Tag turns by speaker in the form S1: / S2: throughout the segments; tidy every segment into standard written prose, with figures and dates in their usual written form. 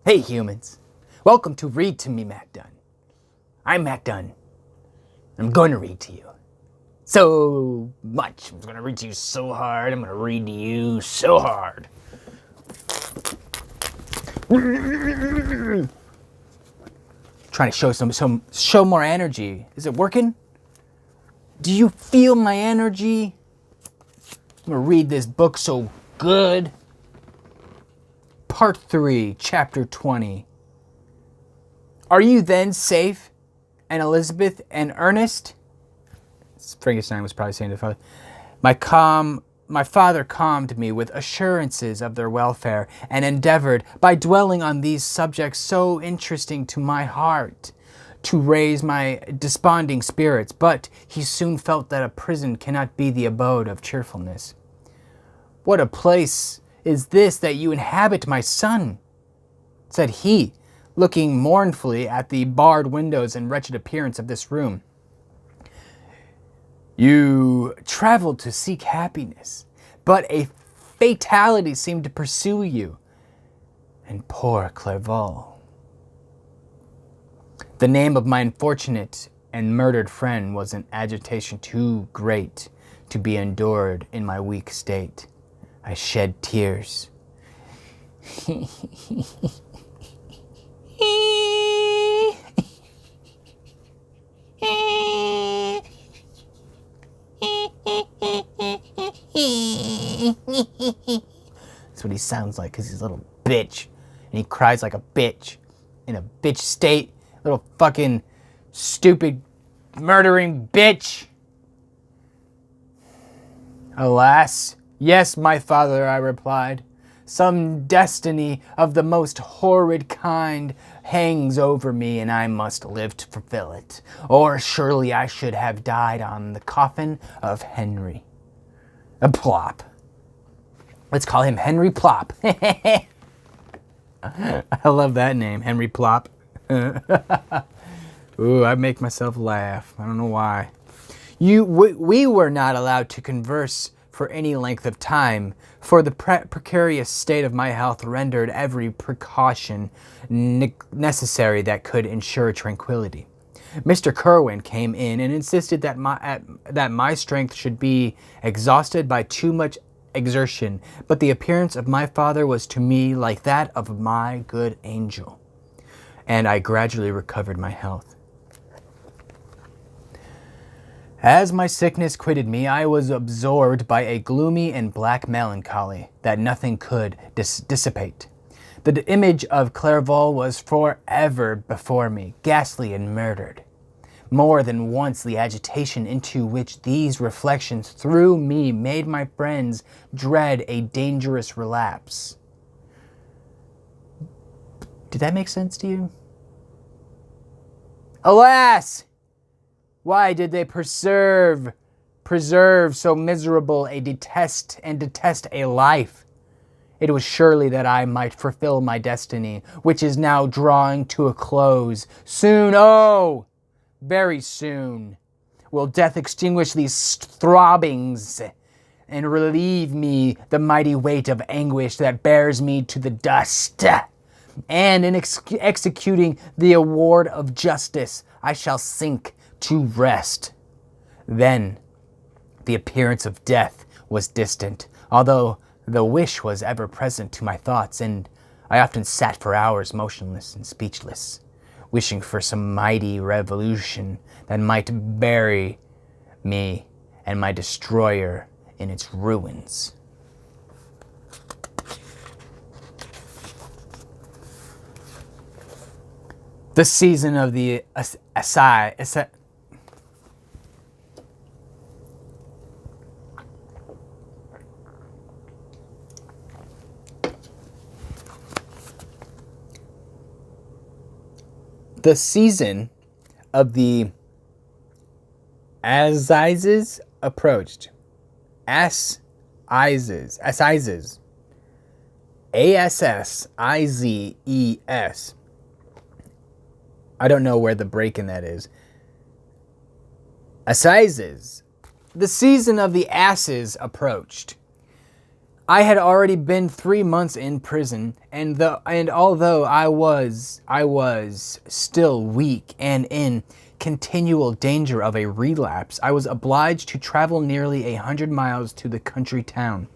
S1: Hey humans, welcome to Read to Me, Mac Dunn. I'm Mac Dunn. I'm going to read to you. So much. I'm going to read to you so hard. I'm going to read to you so hard. Trying to show more energy. Is it working? Do you feel my energy? I'm going to read this book so good. Part 3, Chapter 20. Are you then safe? And Elizabeth and Ernest? Frankenstein was probably saying to the father. My father calmed me with assurances of their welfare and endeavored, by dwelling on these subjects so interesting to my heart, to raise my desponding spirits. But he soon felt that a prison cannot be the abode of cheerfulness. What a place is this that you inhabit, my son? Said he, looking mournfully at the barred windows and wretched appearance of this room. You traveled to seek happiness, but a fatality seemed to pursue you. And poor Clerval. The name of my unfortunate and murdered friend was an agitation too great to be endured in my weak state. I shed tears. That's what he sounds like, because he's a little bitch. And he cries like a bitch. In a bitch state. Little fucking stupid murdering bitch. Alas, yes, my father, I replied. Some destiny of the most horrid kind hangs over me, and I must live to fulfill it. Or surely I should have died on the coffin of Henry. A Plop. Let's call him Henry Plop. I love that name, Henry Plop. Ooh, I make myself laugh. I don't know why. We were not allowed to converse for any length of time, for the precarious state of my health rendered every precaution necessary that could ensure tranquility. Mr. Kerwin came in and insisted that my strength should be exhausted by too much exertion, but the appearance of my father was to me like that of my good angel, and I gradually recovered my health. As my sickness quitted me, I was absorbed by a gloomy and black melancholy that nothing could dissipate. The image of Clerval was forever before me, ghastly and murdered. More than once the agitation into which these reflections threw me made my friends dread a dangerous relapse. Did that make sense to you? Alas! Why did they preserve so miserable a detest a life? It was surely that I might fulfill my destiny, which is now drawing to a close. Soon, oh, very soon, will death extinguish these throbbings and relieve me the mighty weight of anguish that bears me to the dust. And in executing the award of justice, I shall sink to rest. Then the appearance of death was distant, although the wish was ever present to my thoughts, and I often sat for hours motionless and speechless, wishing for some mighty revolution that might bury me and my destroyer in its ruins. The season of the The season of the assizes approached. Assizes. ASSIZES. I don't know where the break in that is. Assizes. The season of the asses approached. I had already been 3 months in prison, and although I was still weak and in continual danger of a relapse, I was obliged to travel nearly 100 miles to the country town.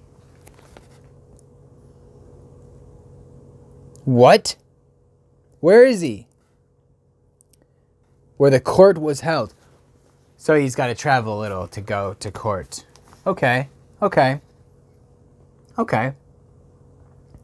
S1: What? Where is he? Where the court was held. So he's got to travel a little to go to court. Okay.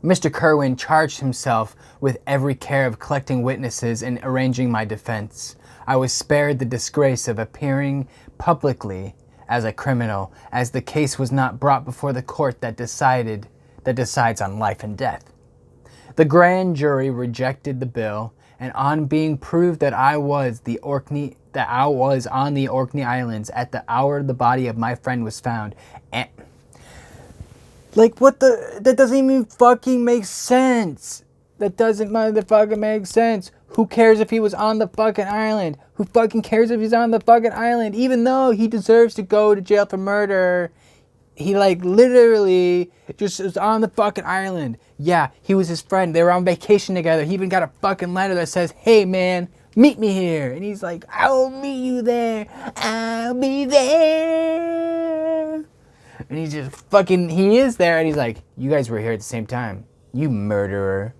S1: Mr. Kerwin charged himself with every care of collecting witnesses and arranging my defense. I was spared the disgrace of appearing publicly as a criminal, as the case was not brought before the court that decides on life and death. The grand jury rejected the bill, and on being proved that I was on the Orkney Islands at the hour the body of my friend was found, and that doesn't even fucking make sense. That doesn't motherfucking make sense. Who cares if he was on the fucking island? Who fucking cares if he's on the fucking island? Even though he deserves to go to jail for murder, he literally just was on the fucking island. Yeah, he was his friend. They were on vacation together. He even got a fucking letter that says, "Hey man, meet me here." And he's like, "I'll meet you there. I'll be there." And he's just he is there, and he's like, "You guys were here at the same time. You murderer."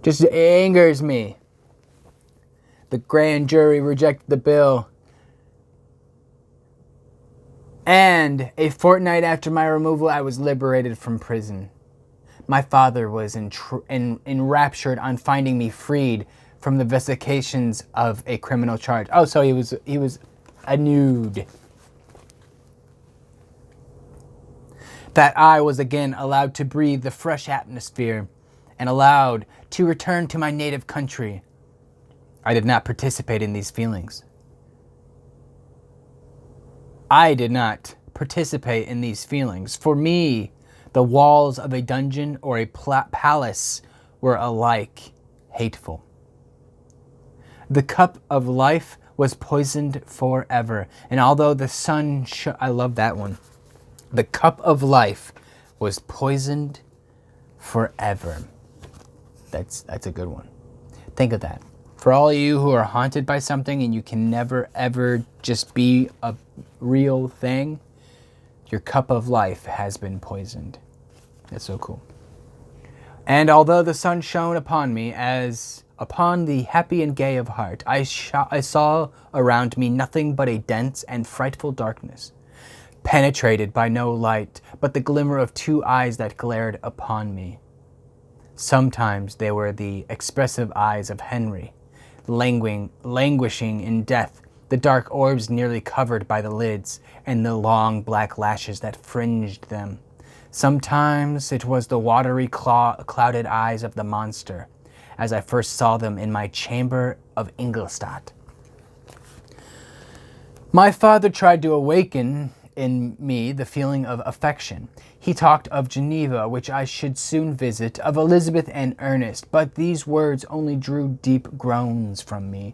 S1: Just angers me. The grand jury rejected the bill. And a fortnight after my removal, I was liberated from prison. My father was enraptured on finding me freed from the vexations of a criminal charge. Oh, so he was a nude. That I was again allowed to breathe the fresh atmosphere and allowed to return to my native country. I did not participate in these feelings. For me, the walls of a dungeon or a palace were alike hateful. The cup of life was poisoned forever. And although the sun I love that one. The cup of life was poisoned forever. That's a good one. Think of that. For all of you who are haunted by something and you can never ever just be a real thing, your cup of life has been poisoned. That's so cool. And although the sun shone upon me as upon the happy and gay of heart, I saw around me nothing but a dense and frightful darkness, penetrated by no light but the glimmer of two eyes that glared upon me. Sometimes they were the expressive eyes of Henry, languishing in death, the dark orbs nearly covered by the lids, and the long black lashes that fringed them. Sometimes it was the watery, clouded eyes of the monster, as I first saw them in my chamber of Ingolstadt. My father tried to awaken in me the feeling of affection. He talked of Geneva, which I should soon visit, of Elizabeth and Ernest, but these words only drew deep groans from me.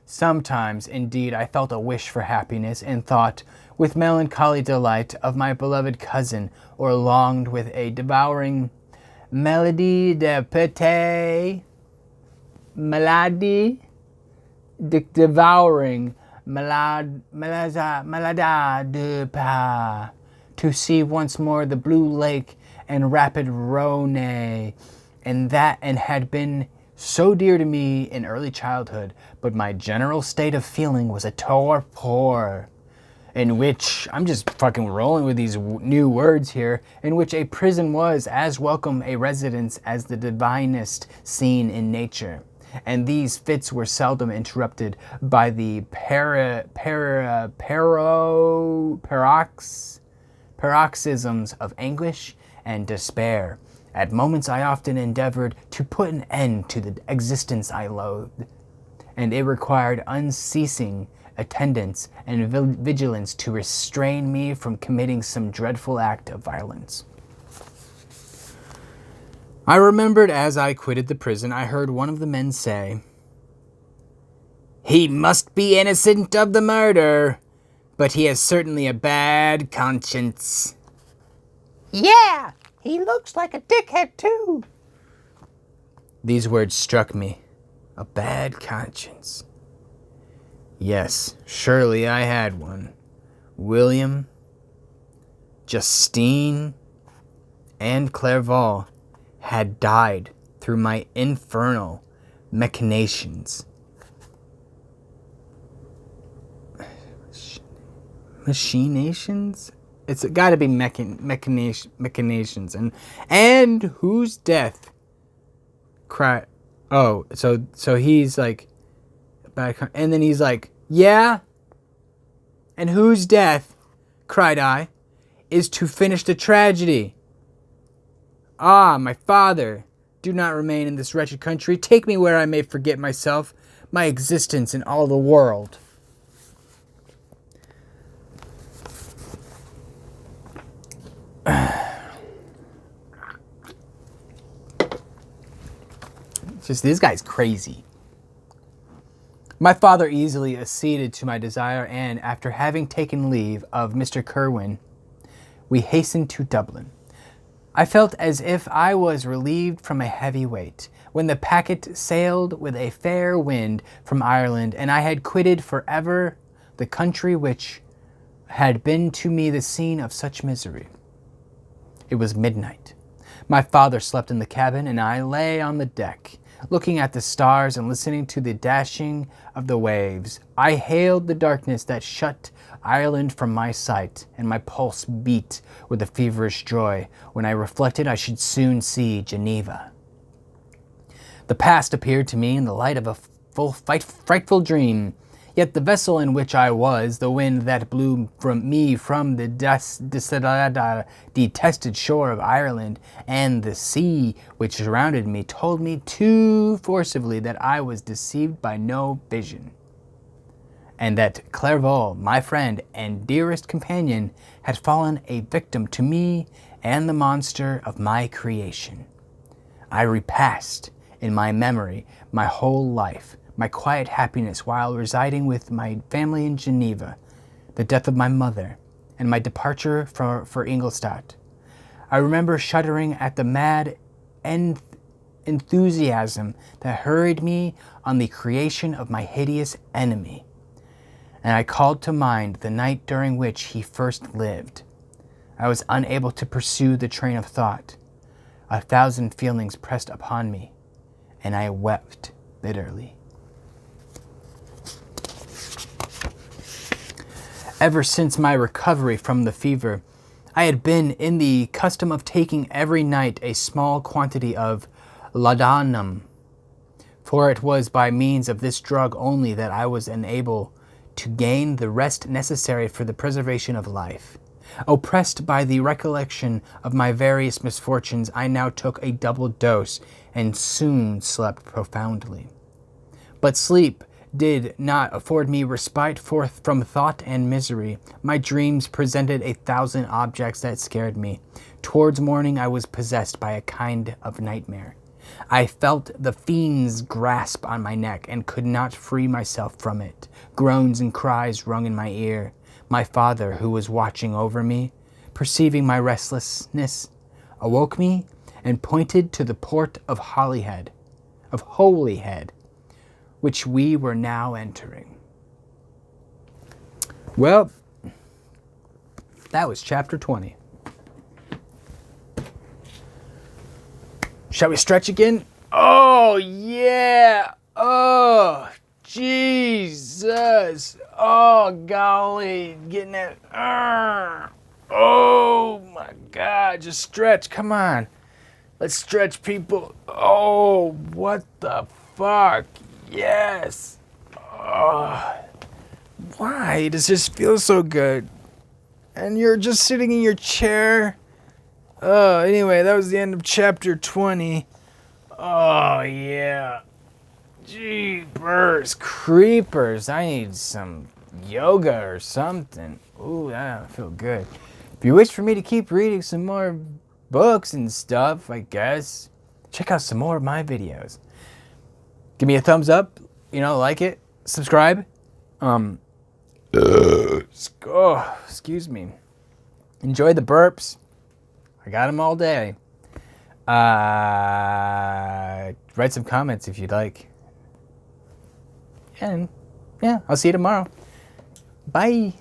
S1: Sometimes, indeed, I felt a wish for happiness and thought, with melancholy delight, of my beloved cousin, or longed with a devouring maladie de pete, devouring malada de pa, to see once more the blue lake and rapid Rhone, and had been so dear to me in early childhood, but my general state of feeling was a torpor, in which, I'm just fucking rolling with these new words here, in which a prison was as welcome a residence as the divinest scene in nature. And these fits were seldom interrupted by the paroxysms of anguish and despair. At moments I often endeavored to put an end to the existence I loathed, and it required unceasing attendance and vigilance to restrain me from committing some dreadful act of violence. I remembered as I quitted the prison, I heard one of the men say, He must be innocent of the murder, but he has certainly a bad conscience.
S2: Yeah, he looks like a dickhead too.
S1: These words struck me. A bad conscience. Yes, surely I had one. William, Justine, and Clerval had died through my infernal machinations. Machinations? It's got to be machinations. And whose death? Oh, so he's like, and then he's like, yeah? And whose death, cried I, is to finish the tragedy? Ah, my father, do not remain in this wretched country. Take me where I may forget myself, my existence in all the world. Just this guy's crazy. My father easily acceded to my desire, and after having taken leave of Mr. Kerwin, we hastened to Dublin. I felt as if I was relieved from a heavy weight when the packet sailed with a fair wind from Ireland, and I had quitted forever the country which had been to me the scene of such misery. It was midnight. My father slept in the cabin, and I lay on the deck, looking at the stars and listening to the dashing of the waves. I hailed the darkness that shut Ireland from my sight, and my pulse beat with a feverish joy when I reflected I should soon see Geneva. The past appeared to me in the light of a frightful dream. Yet the vessel in which I was, the wind that blew from the detested shore of Ireland, and the sea which surrounded me, told me too forcibly that I was deceived by no vision, and that Clerval, my friend and dearest companion, had fallen a victim to me and the monster of my creation. I repassed in my memory my whole life, my quiet happiness while residing with my family in Geneva, the death of my mother, and my departure for Ingolstadt. I remember shuddering at the mad enthusiasm that hurried me on the creation of my hideous enemy, and I called to mind the night during which he first lived. I was unable to pursue the train of thought. 1,000 feelings pressed upon me, and I wept bitterly. Ever since my recovery from the fever, I had been in the custom of taking every night a small quantity of laudanum, for it was by means of this drug only that I was enabled to gain the rest necessary for the preservation of life. Oppressed by the recollection of my various misfortunes, I now took a double dose and soon slept profoundly. But sleep did not afford me respite from thought and misery. My dreams presented 1,000 objects that scared me. Towards morning I was possessed by a kind of nightmare. I felt the fiend's grasp on my neck and could not free myself from it. Groans and cries rung in my ear. My father, who was watching over me, perceiving my restlessness, awoke me and pointed to the port of Holyhead, which we were now entering. Well, that was chapter 20. Shall we stretch again? Oh, yeah. Oh, Jesus. Oh, golly. Getting it. Oh, my God. Just stretch. Come on. Let's stretch, people. Oh, what the fuck? Yes. Oh, why does this feel so good? And you're just sitting in your chair. Oh, anyway, that was the end of chapter 20. Oh, yeah. Jeepers creepers. I need some yoga or something. Ooh, that feel good. If you wish for me to keep reading some more books and stuff, I guess, check out some more of my videos. Give me a thumbs up, like it. subscribe. Excuse me. Enjoy the burps. I got them all day. Write some comments if you'd like. And yeah, I'll see you tomorrow. Bye.